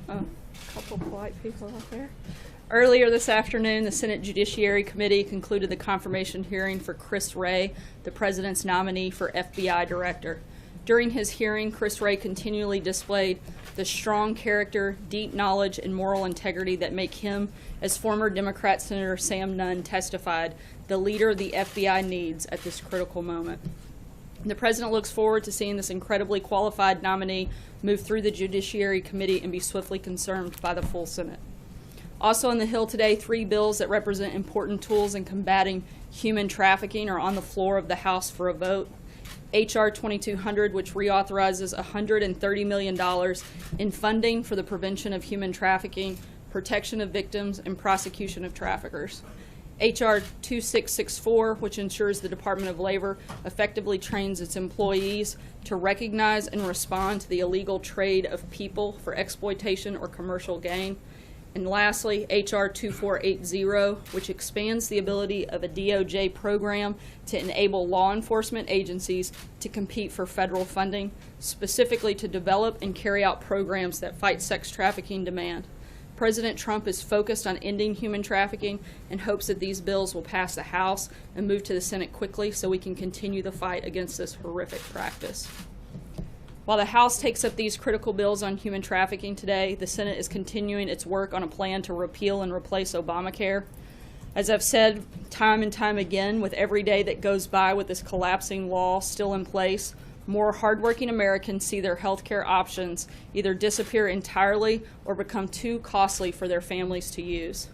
A couple polite people out there. Earlier this afternoon, the Senate Judiciary Committee concluded the confirmation hearing for Chris Wray, the President's nominee for FBI Director. During his hearing, Chris Wray continually displayed the strong character, deep knowledge, and moral integrity that make him, as former Democrat Senator Sam Nunn testified, the leader the FBI needs at this critical moment. The President looks forward to seeing this incredibly qualified nominee move through the Judiciary Committee and be swiftly confirmed by the full Senate. Also on the Hill today, 3 bills that represent important tools in combating human trafficking are on the floor of the House for a vote. H.R. 2200, which reauthorizes $130 million in funding for the prevention of human trafficking, protection of victims, and prosecution of traffickers. H.R. 2664, which ensures the Department of Labor effectively trains its employees to recognize and respond to the illegal trade of people for exploitation or commercial gain. And lastly, H.R. 2480, which expands the ability of a DOJ program to enable law enforcement agencies to compete for federal funding, specifically to develop and carry out programs that fight sex trafficking demand. President Trump is focused on ending human trafficking and hopes that these bills will pass the House and move to the Senate quickly so we can continue the fight against this horrific practice. While the House takes up these critical bills on human trafficking today, the Senate is continuing its work on a plan to repeal and replace Obamacare. As I've said time and time again, with every day that goes by with this collapsing law still in place, more hardworking Americans see their health care options either disappear entirely or become too costly for their families to use.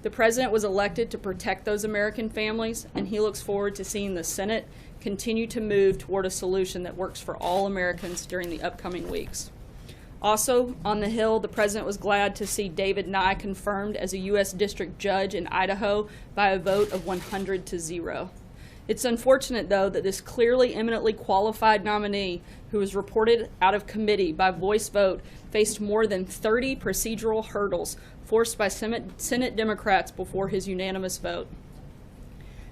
The President was elected to protect those American families, and he looks forward to seeing the Senate continue to move toward a solution that works for all Americans during the upcoming weeks. Also, on the Hill, the President was glad to see David Nye confirmed as a U.S. District Judge in Idaho by a vote of 100-0. It's unfortunate, though, that this clearly eminently qualified nominee, who was reported out of committee by voice vote, faced more than 30 procedural hurdles forced by Senate Democrats before his unanimous vote.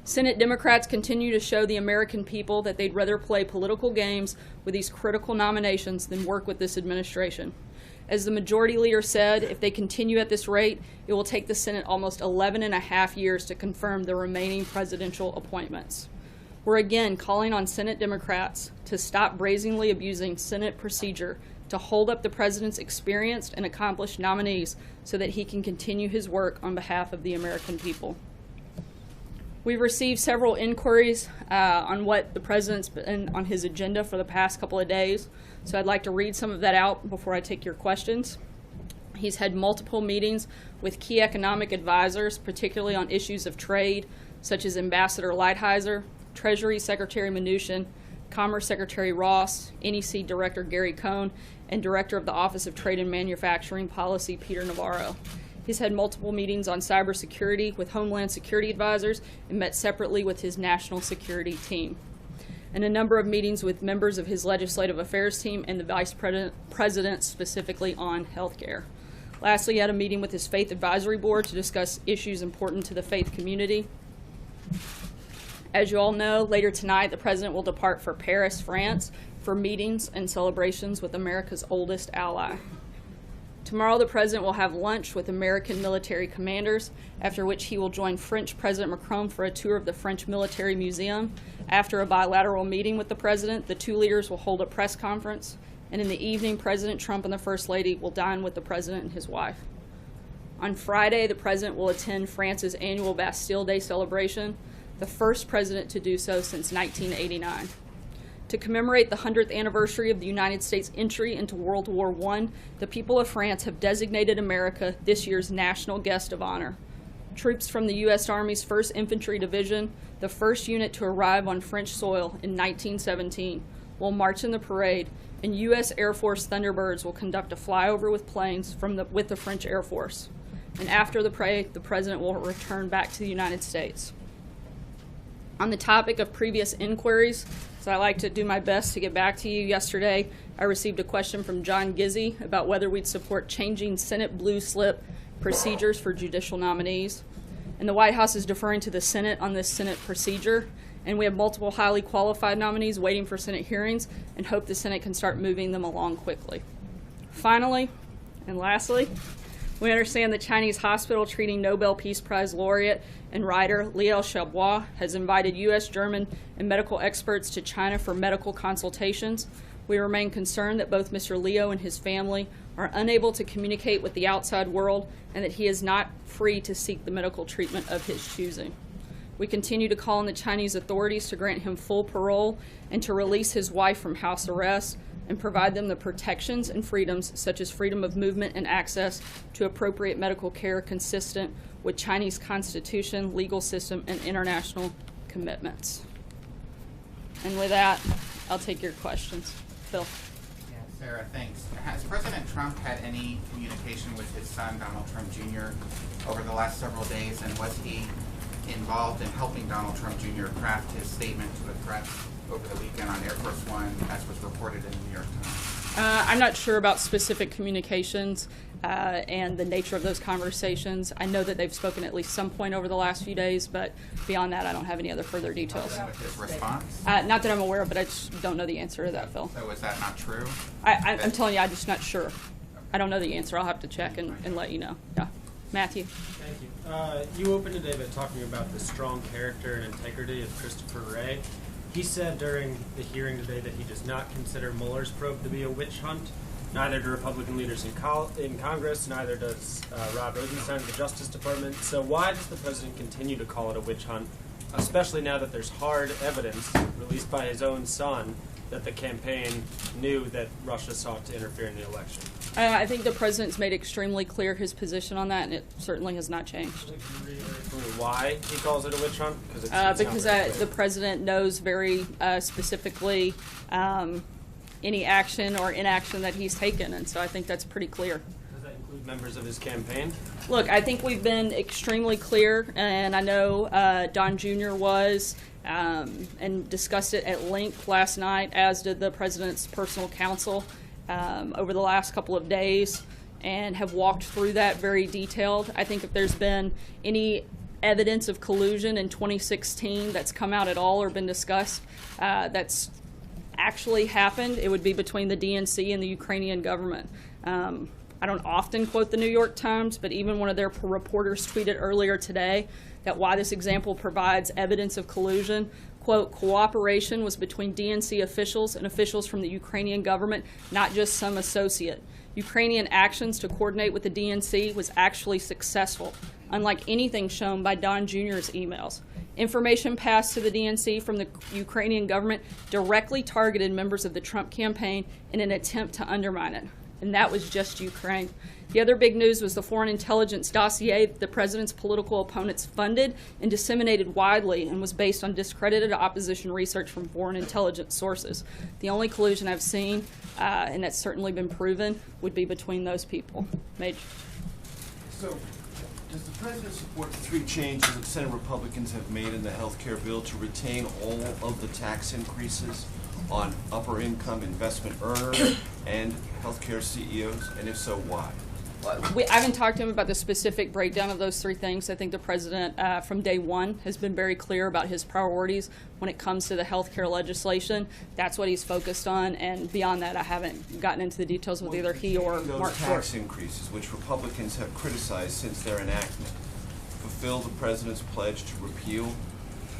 Senate Democrats continue to show the American people that they'd rather play political games with these critical nominations than work with this administration. As the majority leader said, if they continue at this rate, it will take the Senate almost 11.5 years to confirm the remaining presidential appointments. We're again calling on Senate Democrats to stop brazenly abusing Senate procedure to hold up the President's experienced and accomplished nominees so that he can continue his work on behalf of the American people. We've received several inquiries on what the President's been on his agenda for the past couple of days, so I'd like to read some of that out before I take your questions. He's had multiple meetings with key economic advisors, particularly on issues of trade, such as Ambassador Lighthizer, Treasury Secretary Mnuchin, Commerce Secretary Ross, NEC Director Gary Cohn, and Director of the Office of Trade and Manufacturing Policy Peter Navarro. He's had multiple meetings on cybersecurity with Homeland Security advisors and met separately with his national security team, and a number of meetings with members of his legislative affairs team and the Vice President specifically on health care. Lastly, he had a meeting with his Faith Advisory Board to discuss issues important to the faith community. As you all know, later tonight the President will depart for Paris, France, for meetings and celebrations with America's oldest ally. Tomorrow, the President will have lunch with American military commanders, after which he will join French President Macron for a tour of the French Military Museum. After a bilateral meeting with the President, the two leaders will hold a press conference, and in the evening, President Trump and the First Lady will dine with the President and his wife. On Friday, the President will attend France's annual Bastille Day celebration, the first president to do so since 1989. To commemorate the 100th anniversary of the United States' entry into World War I, the people of France have designated America this year's national guest of honor. Troops from the U.S. Army's 1st Infantry Division, the first unit to arrive on French soil in 1917, will march in the parade, and U.S. Air Force Thunderbirds will conduct a flyover with planes with the French Air Force. And after the parade, the President will return back to the United States. On the topic of previous inquiries, so I like to do my best to get back to you. Yesterday, I received a question from John Gizzi about whether we'd support changing Senate blue slip procedures for judicial nominees. And the White House is deferring to the Senate on this Senate procedure, and we have multiple highly qualified nominees waiting for Senate hearings and hope the Senate can start moving them along quickly. Finally, And lastly, we understand the Chinese hospital treating Nobel Peace Prize laureate and writer Liu Xiaobo has invited U.S., German, and medical experts to China for medical consultations. We remain concerned that both Mr. Liu and his family are unable to communicate with the outside world and that he is not free to seek the medical treatment of his choosing. We continue to call on the Chinese authorities to grant him full parole and to release his wife from house arrest and provide them the protections and freedoms such as freedom of movement and access to appropriate medical care consistent with Chinese constitution, legal system, and international commitments. And with that, I'll take your questions. Phil. Yeah, Sarah, thanks. Has President Trump had any communication with his son, Donald Trump Jr., over the last several days, and was he involved in helping Donald Trump Jr. craft his statement to the press over the weekend on Air Force One, as was reported in the New York Times? I'm not sure about specific communications and the nature of those conversations. I know that they've spoken at least some point over the last few days, but beyond that, I don't have any other further details. With his response? Not that I'm aware of, but I just don't know the answer to that, Phil. So is that not true? I'm telling you, I'm just not sure. I don't know the answer. I'll have to check and let you know. Yeah. Matthew. Thank you. You opened today by talking about the strong character and integrity of Christopher Wray. He said during the hearing today that he does not consider Mueller's probe to be a witch hunt. Neither do Republican leaders in Congress, neither does Rod Rosenstein of the Justice Department. So why does the president continue to call it a witch hunt, especially now that there's hard evidence, released by his own son, that the campaign knew that Russia sought to interfere in the election? I think the president's made extremely clear his position on that, and it certainly has not changed. Why he calls it a witch hunt? Because the president knows very specifically any action or inaction that he's taken, and so I think that's pretty clear. Does that include members of his campaign? Look, I think we've been extremely clear, and I know Don Jr. was, and discussed it at length last night, as did the president's personal counsel over the last couple of days, and have walked through that very detailed. I think if there's been any evidence of collusion in 2016 that's come out at all or been discussed that's actually happened, it would be between the DNC and the Ukrainian government. I don't often quote the New York Times, but even one of their reporters tweeted earlier today that why this example provides evidence of collusion, quote, cooperation was between DNC officials and officials from the Ukrainian government, not just some associate. Ukrainian actions to coordinate with the DNC was actually successful, unlike anything shown by Don Jr.'s emails. Information passed to the DNC from the Ukrainian government directly targeted members of the Trump campaign in an attempt to undermine it. And that was just Ukraine. The other big news was the foreign intelligence dossier the president's political opponents funded and disseminated widely and was based on discredited opposition research from foreign intelligence sources. The only collusion I've seen, and that's certainly been proven, would be between those people. Major. So, does the president support the 3 changes that Senate Republicans have made in the health care bill to retain all of the tax increases on upper income investment earners and health care CEOs? And if so, why? I haven't talked to him about the specific breakdown of those 3 things. I think the president, from day one, has been very clear about his priorities when it comes to the health care legislation. That's what he's focused on, and beyond that, I haven't gotten into the details with either he or Mark Those tax increases, which Republicans have criticized since their enactment, fulfill the president's pledge to repeal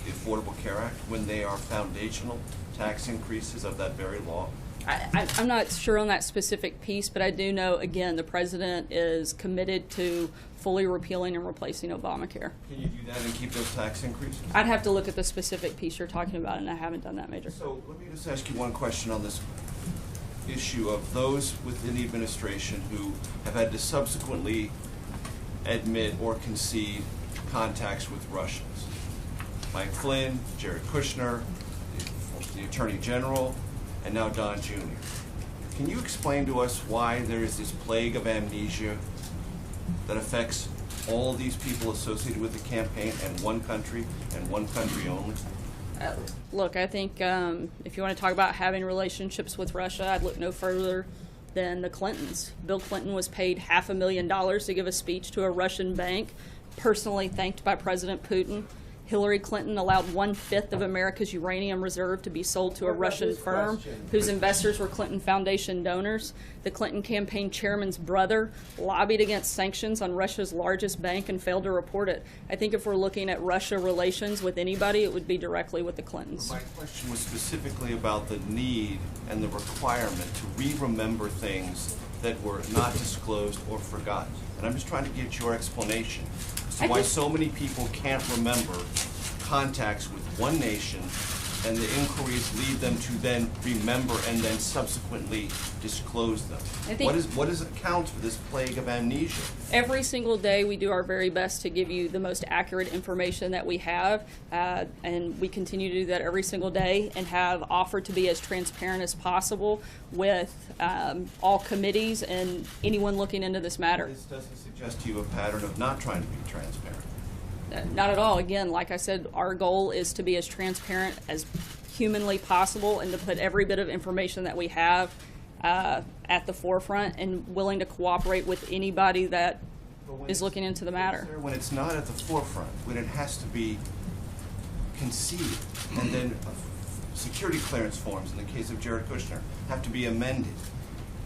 the Affordable Care Act when they are foundational tax increases of that very law? I'm not sure on that specific piece, but I do know, again, the president is committed to fully repealing and replacing Obamacare. Can you do that and keep those tax increases? I'd have to look at the specific piece you're talking about, and I haven't done that, Major. So let me just ask you one question on this issue of those within the administration who have had to subsequently admit or concede contacts with Russians. Mike Flynn, Jared Kushner, the Attorney General, and now Don Jr. Can you explain to us why there is this plague of amnesia that affects all these people associated with the campaign and one country only? Look, I think if you want to talk about having relationships with Russia, I'd look no further than the Clintons. Bill Clinton was paid $500,000 to give a speech to a Russian bank, personally thanked by President Putin. Hillary Clinton allowed 1/5 of America's uranium reserve to be sold to a Russian firm whose investors were Clinton Foundation donors. The Clinton campaign chairman's brother lobbied against sanctions on Russia's largest bank and failed to report it. I think if we're looking at Russia relations with anybody, it would be directly with the Clintons. My question was specifically about the need and the requirement to re-remember things that were not disclosed or forgotten. And I'm just trying to get your explanation as to why so many people can't remember contacts with one nation, and the inquiries lead them to then remember and then subsequently disclose them. What does account for this plague of amnesia? Every single day we do our very best to give you the most accurate information that we have, and we continue to do that every single day and have offered to be as transparent as possible with all committees and anyone looking into this matter. This doesn't suggest to you a pattern of not trying to be transparent. Not at all. Again, like I said, our goal is to be as transparent as humanly possible and to put every bit of information that we have at the forefront and willing to cooperate with anybody that is looking into the matter. When it's not at the forefront, when it has to be conceded, and then security clearance forms, in the case of Jared Kushner, have to be amended,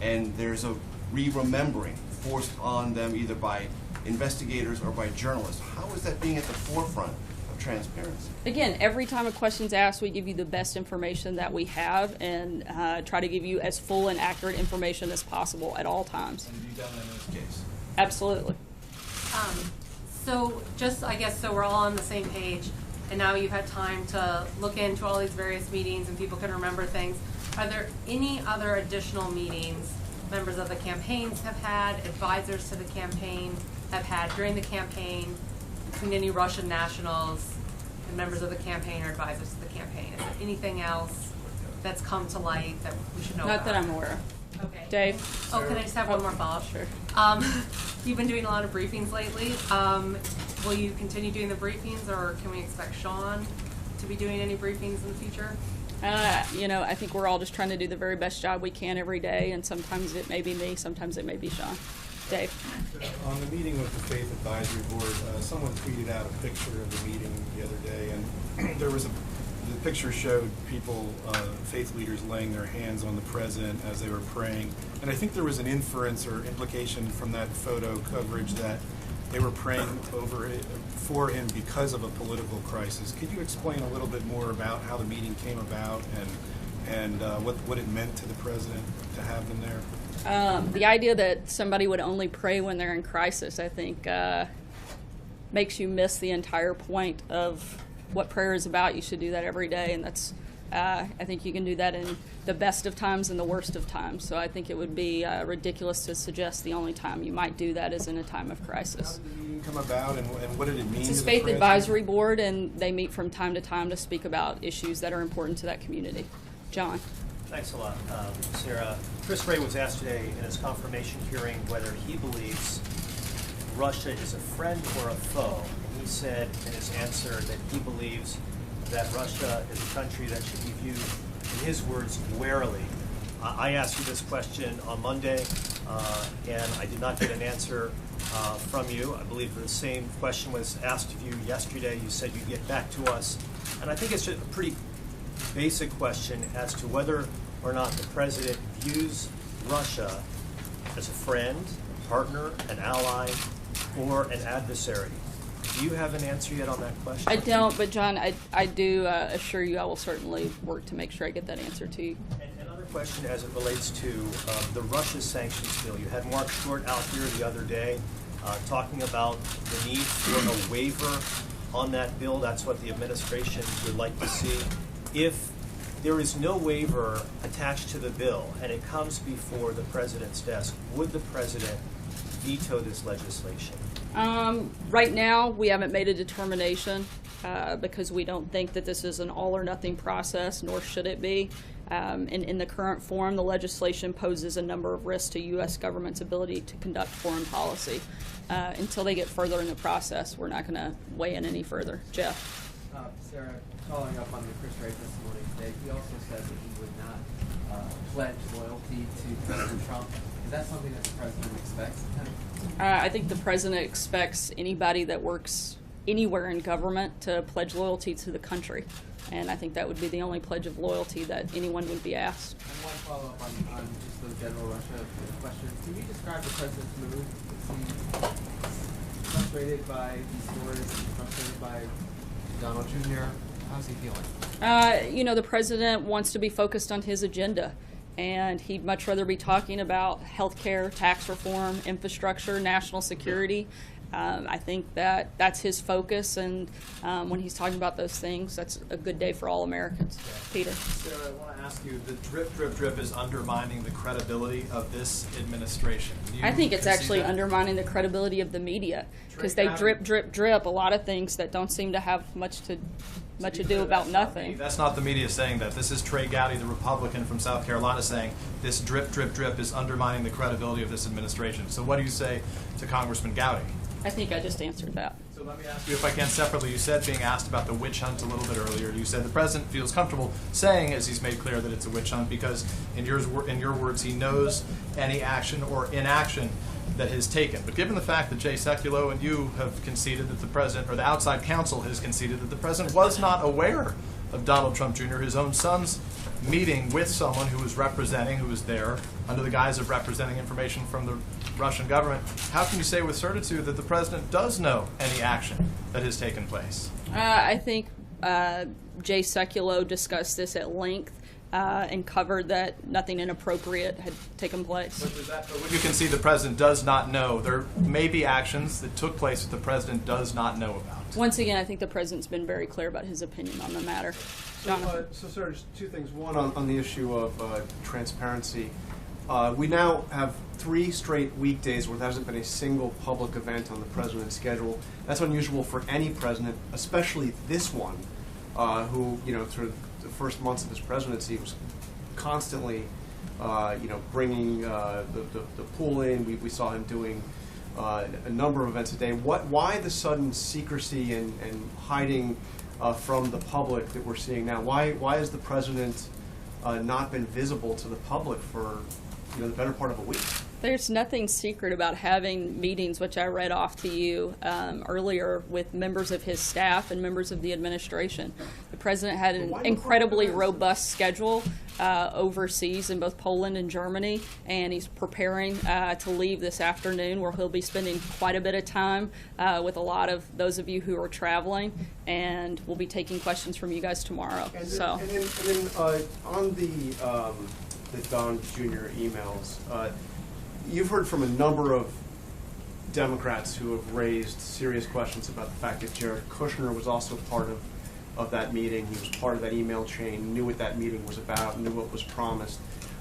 and there's a re-remembering forced on them either by investigators or by journalists. How is that being at the forefront of transparency? Again, every time a question's asked, we give you the best information that we have and try to give you as full and accurate information as possible at all times. And have you done that in this case? Absolutely. So just, I guess, so we're all on the same page, and now you've had time to look into all these various meetings and people can remember things. Are there any other additional meetings members of the campaigns have had, advisors to the campaign have had during the campaign, between any Russian nationals and members of the campaign or advisors to the campaign? Is there anything else that's come to light that we should know about? Not that I'm aware of. Okay. Dave? Oh, can I just have one more follow-up? Sure. You've been doing a lot of briefings lately. Will you continue doing the briefings, or can we expect Sean to be doing any briefings in the future? You know, I think we're all just trying to do the very best job we can every day, and sometimes it may be me, sometimes it may be Sean. Dave? On the meeting with the Faith Advisory Board, someone tweeted out a picture of the meeting the other day, and the picture showed people, faith leaders, laying their hands on the president as they were praying. And I think there was an inference or implication from that photo coverage that they were praying for him because of a political crisis. Could you explain a little bit more about how the meeting came about and what it meant to the president to have them there? The idea that somebody would only pray when they're in crisis, I think, makes you miss the entire point of what prayer is about. You should do that every day, and that's, I think you can do that in the best of times and the worst of times. So I think it would be ridiculous to suggest the only time you might do that is in a time of crisis. How did the meeting come about, and what did it mean It's to a the faith president? advisory board, and they meet from time to time to speak about issues that are important to that community. John? Thanks a lot, Sarah. Chris Wray was asked today in his confirmation hearing whether he believes Russia is a friend or a foe. And he said in his answer that he believes that Russia is a country that should be viewed, in his words, warily. I asked you this question on Monday, and I did not get an answer from you. I believe the same question was asked of you yesterday. You said you'd get back to us. And I think it's just a pretty basic question as to whether or not the president views Russia as a friend, a partner, an ally, or an adversary. Do you have an answer yet on that question? I don't, but John, I do assure you I will certainly work to make sure I get that answer to you. And another question as it relates to the Russia sanctions bill. You had Mark Short out here the other day talking about the need for a waiver on that bill. That's what the administration would like to see. If there is no waiver attached to the bill and it comes before the president's desk, would the president veto this legislation? Right now, we haven't made a determination because we don't think that this is an all or nothing process, nor should it be. In the current form, the legislation poses a number of risks to U.S. government's ability to conduct foreign policy. Until they get further in the process, we're not going to weigh in any further. Jeff? Sarah, following up on the Chris Wray testimony today, he also said that he would not pledge loyalty to President Trump. Is that something that the president expects of him? I think the president expects anybody that works anywhere in government to pledge loyalty to the country. And I think that would be the only pledge of loyalty that anyone would be asked. And one follow-up on just the general Russia questions. Can you describe the president's mood? Is he frustrated by these stories? Frustrated by Donald Jr.? How's he feeling? You know, the president wants to be focused on his agenda, and he'd much rather be talking about health care, tax reform, infrastructure, national security. I think that that's his focus, and when he's talking about those things, that's a good day for all Americans. Peter. Sarah, I want to ask you, the drip, drip, drip is undermining the credibility of this administration. I think it's actually undermining the credibility of the media, because they drip, drip, drip a lot of things that don't seem to have much to do about nothing. That's not the media saying that. This is Trey Gowdy, the Republican from South Carolina, saying this drip, drip, drip is undermining the credibility of this administration. So what do you say to Congressman Gowdy? I think I just answered that. So let me ask you, if I can, separately. You said, being asked about the witch hunt a little bit earlier, you said the president feels comfortable saying, as he's made clear, that it's a witch hunt because, in your words, he knows any action or inaction that is taken. But given the fact that Jay Sekulow and you have conceded that the president, or the outside counsel has conceded that the president was not aware of Donald Trump Jr., his own son's meeting with someone who was there under the guise of representing information from the Russian government, how can you say with certitude that the president does know any action that has taken place? I think Jay Sekulow discussed this at length and covered that nothing inappropriate had taken place. But would you concede the president does not know? There may be actions that took place that the president does not know about. Once again, I think the president's been very clear about his opinion on the matter. Jonathan? So, sir, just two things. One, on the issue of transparency. We now have 3 straight weekdays where there hasn't been a single public event on the president's schedule. That's unusual for any president, especially this one, who, through the first months of his presidency was constantly, bringing the pool in. We saw him doing a number of events a day. Why the sudden secrecy and hiding from the public that we're seeing now? Why has the president not been visible to the public for the better part of a week? There's nothing secret about having meetings, which I read off to you earlier, with members of his staff and members of the administration. The president had an incredibly robust schedule overseas in both Poland and Germany, and he's preparing to leave this afternoon, where he'll be spending quite a bit of time with a lot of those of you who are traveling, and we'll be taking questions from you guys tomorrow. And then on the Don Jr. emails, you've heard from a number of Democrats who have raised serious questions about the fact that Jared Kushner was also part of that meeting. He was part of that email chain, knew what that meeting was about, knew what was promised.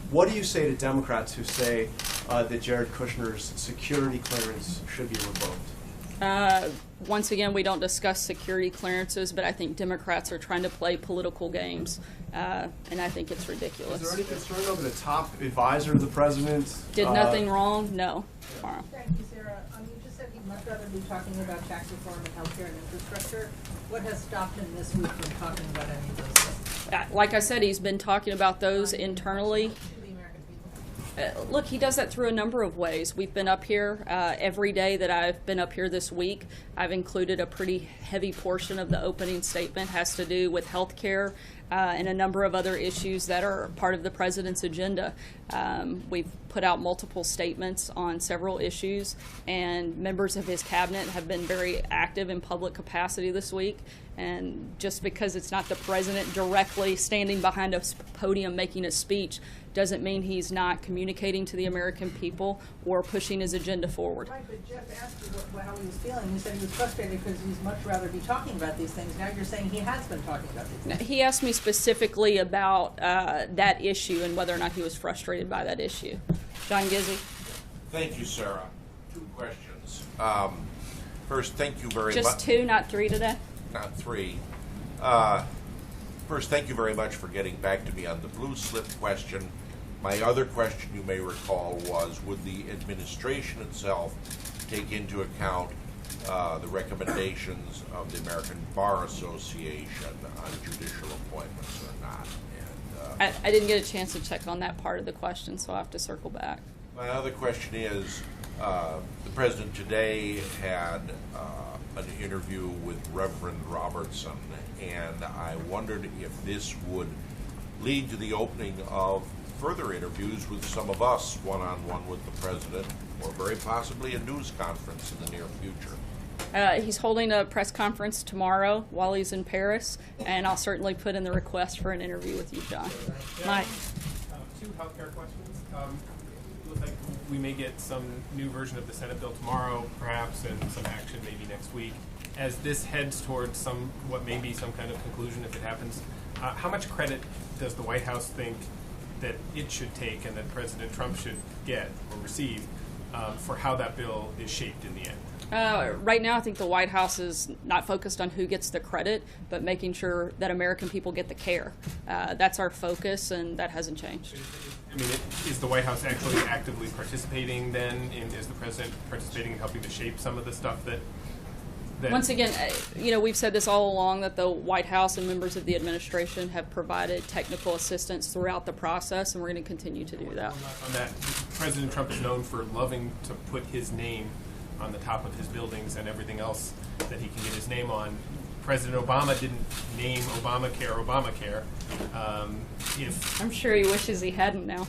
What do you say to Democrats who say that Jared Kushner's security clearance should be revoked? Once again, we don't discuss security clearances, but I think Democrats are trying to play political games, and I think it's ridiculous. Is there any concern over the top advisor to the president? Did nothing wrong? No. Tomorrow. Thank you, Sarah. You just said he'd much rather be talking about tax reform and healthcare and infrastructure. What has stopped him this week from talking about any of those things? Like I said, he's been talking about those internally. Look, he does that through a number of ways. We've been up here every day that I've been up here this week. I've included a pretty heavy portion of the opening statement has to do with health care and a number of other issues that are part of the president's agenda. We've put out multiple statements on several issues, and members of his cabinet have been very active in public capacity this week. And just because it's not the president directly standing behind a podium making a speech doesn't mean he's not communicating to the American people or pushing his agenda forward. Right, but Jeff asked you how he was feeling. He said he was frustrated because he'd much rather be talking about these things. Now you're saying he has been talking about these things. He asked me specifically about that issue and whether or not he was frustrated by that issue. John Gizzi. Thank you, Sarah. 2 questions. First, thank you very much. Just 2, not 3 today? Not 3. First, thank you very much for getting back to me on the blue slip question. My other question, you may recall, was would the administration itself take into account the recommendations of the American Bar Association on judicial appointments or not? And, I didn't get a chance to check on that part of the question, so I'll have to circle back. my other question is, The president today had an interview with Reverend Robertson, and I wondered if this would lead to the opening of further interviews with some of us, one-on-one with the president, or very possibly a news conference in the near future. He's holding a press conference tomorrow while he's in Paris, and I'll certainly put in the request for an interview with you, John. Mike. Two healthcare questions. Looks like we may get some new version of the Senate bill tomorrow, perhaps, and some action maybe next week. As this heads towards what may be some kind of conclusion, if it happens, how much credit does the White House think that it should take and that President Trump should get or receive for how that bill is shaped in the end? Right now, I think the White House is not focused on who gets the credit, but making sure that American people get the care. That's our focus, and that hasn't changed. I mean, is the White House actually actively participating then? Is the president participating in helping to shape some of the stuff that Once again, we've said this all along, that the White House and members of the administration have provided technical assistance throughout the process, and we're going to continue to do that. On that, President Trump is known for loving to put his name on the top of his buildings and everything else that he can get his name on. President Obama didn't name Obamacare. I'm sure he wishes he hadn't now.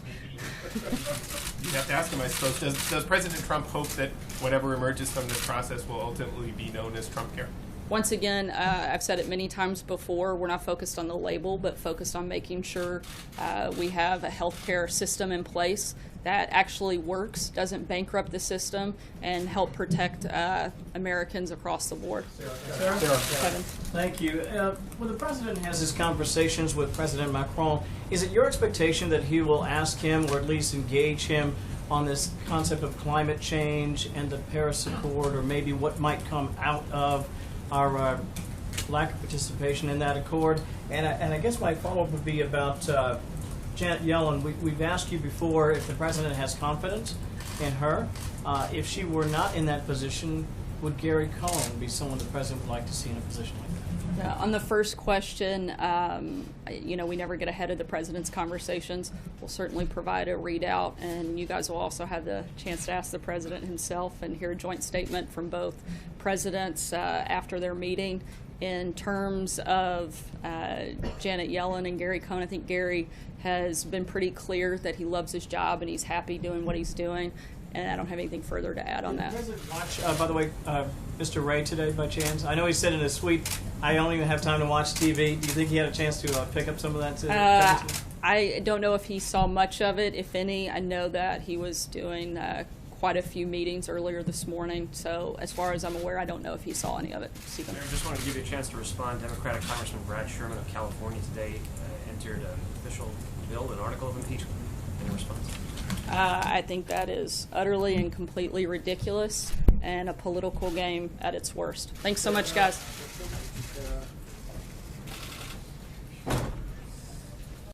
You have to ask him, I suppose. Does President Trump hope that whatever emerges from this process will ultimately be known as Trumpcare? Once again, I've said it many times before, we're not focused on the label, but focused on making sure we have a healthcare system in place that actually works, doesn't bankrupt the system, and help protect Americans across the board. Sarah? Kevin. Thank you. When the president has his conversations with President Macron, is it your expectation that he will ask him, or at least engage him, on this concept of climate change and the Paris Accord, or maybe what might come out of our lack of participation in that accord? And I guess my follow-up would be about Janet Yellen. We've asked you before if the president has confidence in her. If she were not in that position, would Gary Cohn be someone the president would like to see in a position like that? On the first question, we never get ahead of the president's conversations. We'll certainly provide a readout, and you guys will also have the chance to ask the president himself and hear a joint statement from both presidents after their meeting. In terms of Janet Yellen and Gary Cohn, I think Gary has been pretty clear that he loves his job and he's happy doing what he's doing, and I don't have anything further to add on that. Did the president watch, by the way, Mr. Ray today by chance? I know he said in his tweet, I don't even have time to watch TV. Do you think he had a chance to pick up some of that? I don't know if he saw much of it, if any. I know that he was doing quite a few meetings earlier this morning, so as far as I'm aware, I don't know if he saw any of it. Mayor, I just wanted to give you a chance to respond. Democratic Congressman Brad Sherman of California today entered an official bill, an article of impeachment. Any response? I think that is utterly and completely ridiculous and a political game at its worst. Thanks so much, guys.